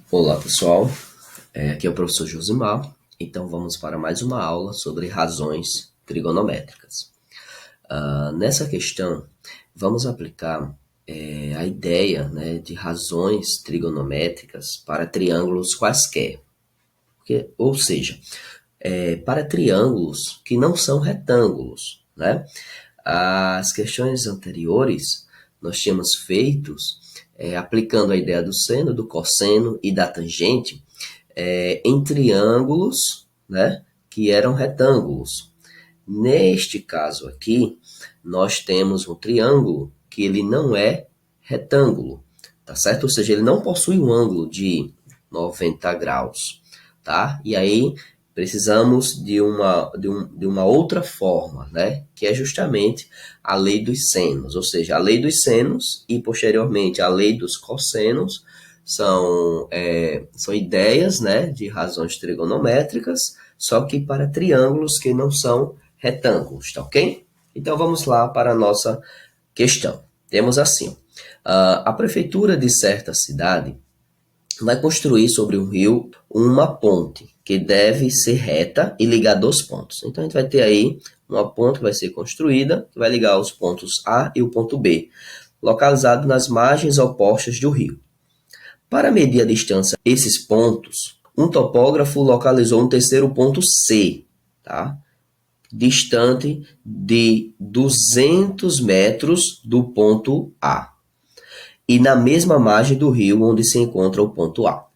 Olá pessoal, aqui é o professor Josimar, então vamos para mais uma aula sobre razões trigonométricas. Nessa questão, vamos aplicar a ideia, né, de razões trigonométricas para triângulos quaisquer, ou seja, para triângulos que não são retângulos, né? As questões anteriores nós tínhamos feitos aplicando a ideia do seno, do cosseno e da tangente em triângulos, né, que eram retângulos. Neste caso aqui, nós temos um triângulo que ele não é retângulo, tá certo? Ou seja, ele não possui um ângulo de 90 graus, tá? E aí precisamos de uma outra forma, né? Que é justamente a lei dos senos, ou seja, a lei dos senos e posteriormente a lei dos cossenos são ideias, né, de razões trigonométricas, só que para triângulos que não são retângulos, tá ok? Então vamos lá para a nossa questão. Temos assim: a prefeitura de certa cidade vai construir sobre um rio uma ponte que deve ser reta e ligar dois pontos. Então a gente vai ter aí uma ponte que vai ser construída, que vai ligar os pontos A e o ponto B, localizado nas margens opostas do rio. Para medir a distância desses pontos, um topógrafo localizou um terceiro ponto C, tá? Distante de 200 metros do ponto A, e na mesma margem do rio onde se encontra o ponto A.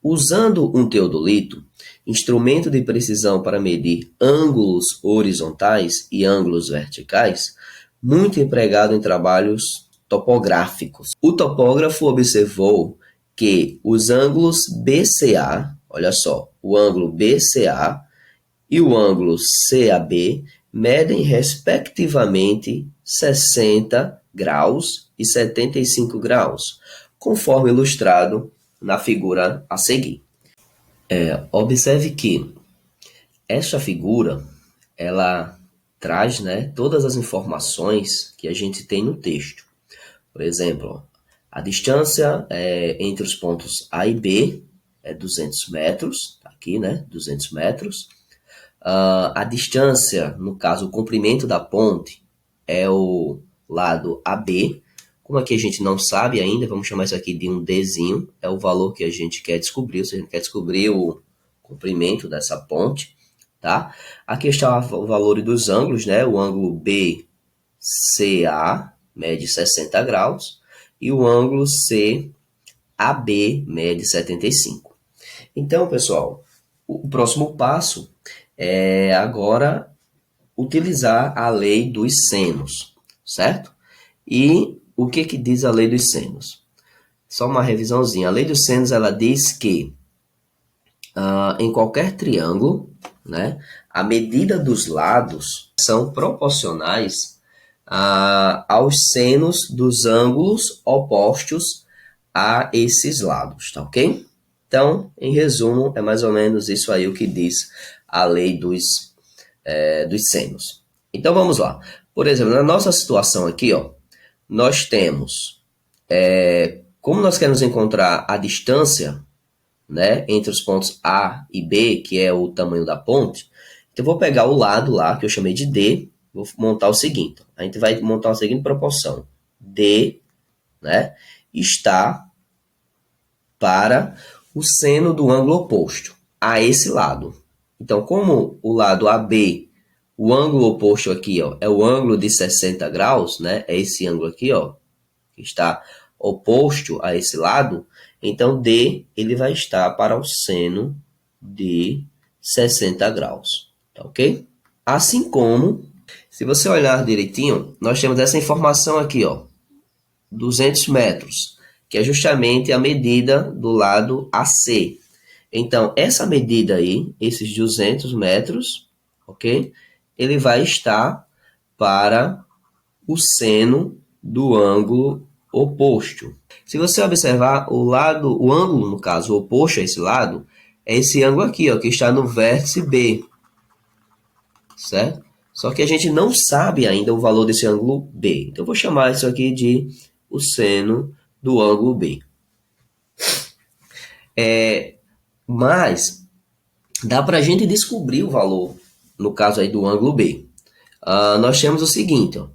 Usando um teodolito, instrumento de precisão para medir ângulos horizontais e ângulos verticais, muito empregado em trabalhos topográficos. O topógrafo observou que os ângulos BCA, olha só, o ângulo BCA e o ângulo CAB medem respectivamente 60 graus e 75 graus, conforme ilustrado na figura a seguir. Observe que esta figura ela traz, né, todas as informações que a gente tem no texto. Por exemplo, a distância entre os pontos A e B é 200 metros, tá aqui, né, 200 metros. A distância, no caso, o comprimento da ponte é o lado AB. Como aqui a gente não sabe ainda, vamos chamar isso aqui de um Dzinho, é o valor que a gente quer descobrir, ou seja, a gente quer descobrir o comprimento dessa ponte, tá? Aqui está o valor dos ângulos, né? O ângulo BCA mede 60 graus e o ângulo CAB mede 75. Então, pessoal, o próximo passo é agora utilizar a lei dos senos, certo? E o que diz a lei dos senos? Só uma revisãozinha. A lei dos senos ela diz que em qualquer triângulo, né, a medida dos lados são proporcionais aos senos dos ângulos opostos a esses lados, tá ok? Então, em resumo, é mais ou menos isso aí o que diz a lei dos senos. Então, vamos lá. Por exemplo, na nossa situação aqui, ó, nós temos, como nós queremos encontrar a distância, né, entre os pontos A e B, que é o tamanho da ponte, então eu vou pegar o lado lá, que eu chamei de D, vou montar o seguinte, a gente vai montar a seguinte proporção, D, né, está para o seno do ângulo oposto a esse lado. Então, como o lado AB, o ângulo oposto aqui, ó, é o ângulo de 60 graus, né, é esse ângulo aqui, ó, que está oposto a esse lado, então D ele vai estar para o seno de 60 graus, tá ok? Assim como, se você olhar direitinho, nós temos essa informação aqui, ó, 200 metros, que é justamente a medida do lado AC. Então, essa medida aí, esses 200 metros, ok? Ele vai estar para o seno do ângulo oposto. Se você observar o ângulo, no caso, oposto a esse lado, é esse ângulo aqui, ó, que está no vértice B, certo? Só que a gente não sabe ainda o valor desse ângulo B. Então, eu vou chamar isso aqui de o seno do ângulo B. Mas dá para a gente descobrir o valor, no caso aí do ângulo B. Nós temos o seguinte, ó,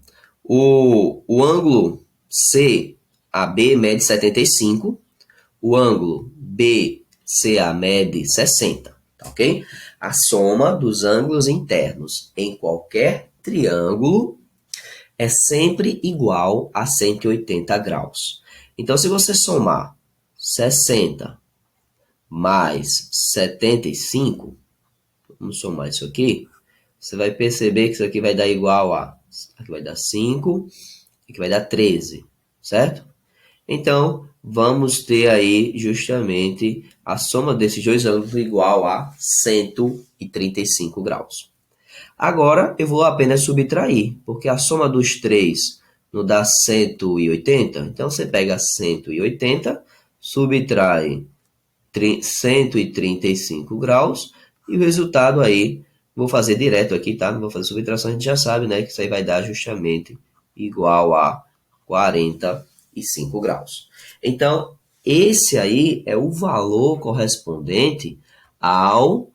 o ângulo CAB mede 75, o ângulo BCA mede 60, tá ok? A soma dos ângulos internos em qualquer triângulo é sempre igual a 180 graus. Então, se você somar 60 mais 75, vamos somar isso aqui, você vai perceber que isso aqui vai dar igual a, aqui vai dar 5, aqui vai dar 13, certo? Então, vamos ter aí justamente a soma desses dois ângulos igual a 135 graus. Agora, eu vou apenas subtrair, porque a soma dos três não dá 180. Então, você pega 180, subtrai 135 graus, e o resultado aí, vou fazer direto aqui, tá? Não vou fazer subtração, a gente já sabe, né? Que isso aí vai dar justamente igual a 45 graus. Então, esse aí é o valor correspondente ao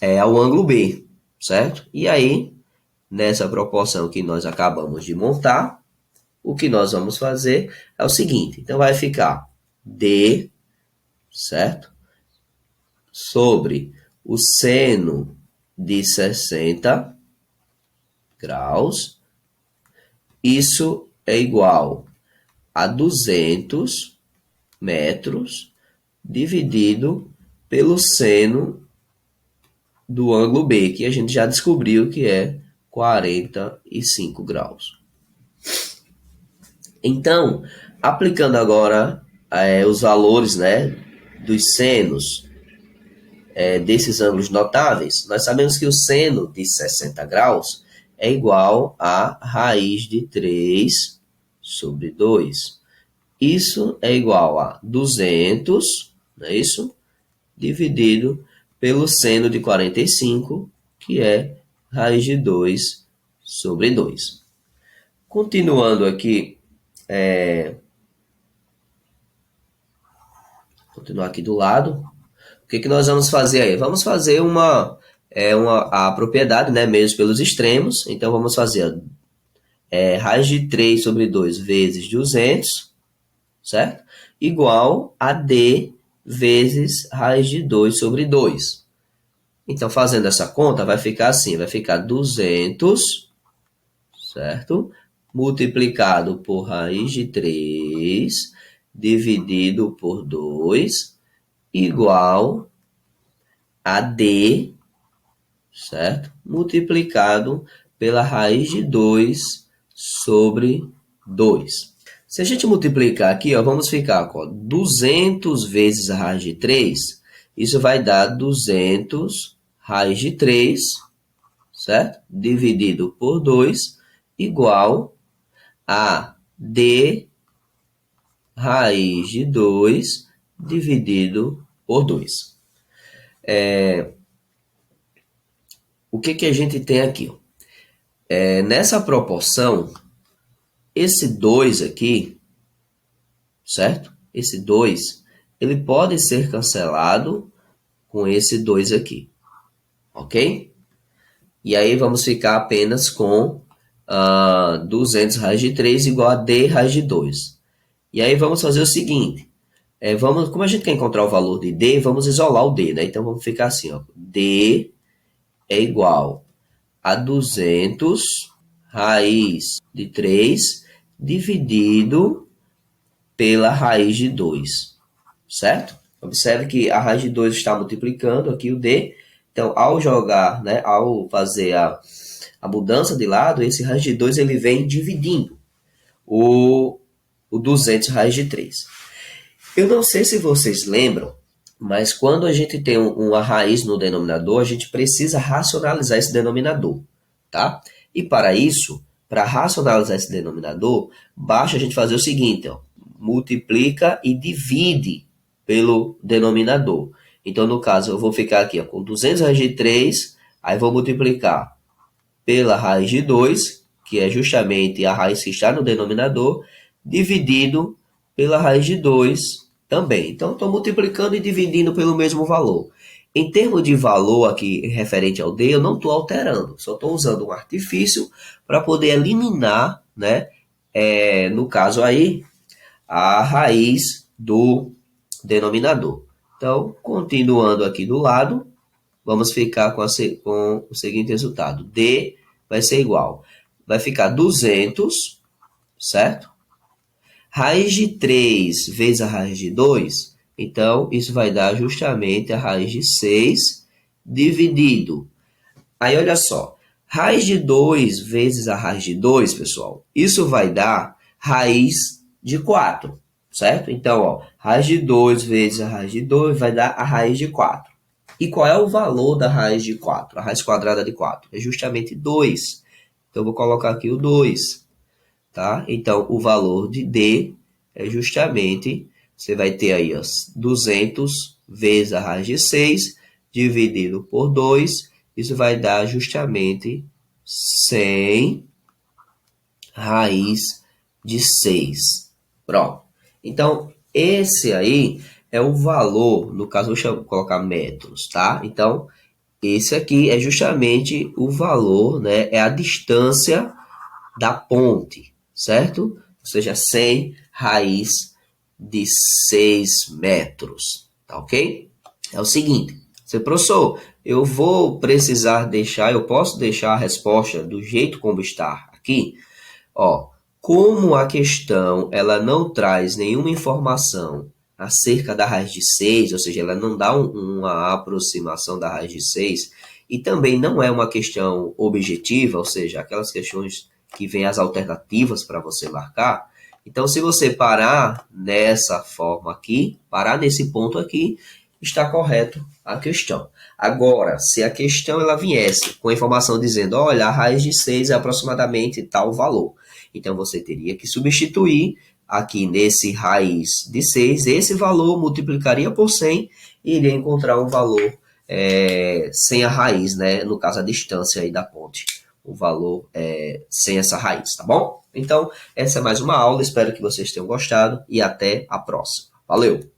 ângulo B, certo? E aí, nessa proporção que nós acabamos de montar, o que nós vamos fazer é o seguinte. Então, vai ficar D, certo? Sobre o seno de 60 graus. Isso é igual a 200 metros dividido pelo seno do ângulo B, que a gente já descobriu que é 45 graus. Então, aplicando agora os valores, né, dos senos desses ângulos notáveis, nós sabemos que o seno de 60 graus é igual a raiz de 3 sobre 2. Isso é igual a 200, não é isso? Dividido pelo seno de 45, que é raiz de 2 sobre 2. Continuando aqui, continuar aqui do lado, o que nós vamos fazer aí? Vamos fazer a propriedade, né, mesmo pelos extremos. Então, vamos fazer raiz de 3 sobre 2 vezes 200, certo? Igual a D vezes raiz de 2 sobre 2. Então, fazendo essa conta, vai ficar assim, vai ficar 200, certo? Multiplicado por raiz de 3, dividido por 2, igual a D, certo? Multiplicado pela raiz de 2 sobre 2. Se a gente multiplicar aqui, ó, vamos ficar com 200 vezes a raiz de 3, isso vai dar 200 raiz de 3, certo? Dividido por 2, igual a D raiz de 2 dividido por 2. O que a gente tem aqui? Nessa proporção, esse 2 aqui, certo? Esse 2, ele pode ser cancelado com esse 2 aqui, ok? E aí vamos ficar apenas com 200 raiz de 3 igual a D raiz de 2. E aí vamos fazer o seguinte, como a gente quer encontrar o valor de D, vamos isolar o D, né? Então vamos ficar assim, ó, D é igual a 200 raiz de 3 dividido pela raiz de 2, certo? Observe que a raiz de 2 está multiplicando aqui o D. Então, ao jogar, né, ao fazer a mudança de lado, esse raiz de 2 ele vem dividindo o 200 raiz de 3. Eu não sei se vocês lembram, mas quando a gente tem uma raiz no denominador, a gente precisa racionalizar esse denominador, tá? E para isso, para racionalizar esse denominador, basta a gente fazer o seguinte, ó, multiplica e divide pelo denominador. Então, no caso, eu vou ficar aqui ó, com 200 raiz de 3, aí vou multiplicar pela raiz de 2, que é justamente a raiz que está no denominador, dividido pela raiz de 2, também. Então, estou multiplicando e dividindo pelo mesmo valor. Em termos de valor aqui referente ao D, eu não estou alterando, só estou usando um artifício para poder eliminar, né, no caso aí, a raiz do denominador. Então, continuando aqui do lado, vamos ficar com o seguinte resultado. D vai ser igual. Vai ficar 200, certo? Raiz de 3 vezes a raiz de 2, então isso vai dar justamente a raiz de 6 dividido. Aí olha só, raiz de 2 vezes a raiz de 2, pessoal, isso vai dar raiz de 4, certo? Então, ó, raiz de 2 vezes a raiz de 2 vai dar a raiz de 4. E qual é o valor da raiz de 4? A raiz quadrada de 4 é justamente 2. Então, eu vou colocar aqui o 2. Tá? Então, o valor de D é justamente, você vai ter aí ó, 200 vezes a raiz de 6, dividido por 2, isso vai dar justamente 100 raiz de 6. Pronto. Então, esse aí é o valor, no caso, vou colocar metros, tá? Então, esse aqui é justamente o valor, né? É a distância da ponte, certo? Ou seja, 100 raiz de 6 metros, tá ok? É o seguinte, seu professor, eu vou precisar deixar, eu posso deixar a resposta do jeito como está aqui? Ó, como a questão ela não traz nenhuma informação acerca da raiz de 6, ou seja, ela não dá uma aproximação da raiz de 6, e também não é uma questão objetiva, ou seja, aquelas questões que vêm as alternativas para você marcar. Então, se você parar nessa forma aqui, parar nesse ponto aqui, está correto a questão. Agora, se a questão ela viesse com a informação dizendo, olha, a raiz de 6 é aproximadamente tal valor, então você teria que substituir aqui nesse raiz de 6, esse valor multiplicaria por 100 e iria encontrar um valor sem a raiz, né? No caso, a distância aí da ponte. O valor sem essa raiz, tá bom? Então, essa é mais uma aula, espero que vocês tenham gostado e até a próxima. Valeu!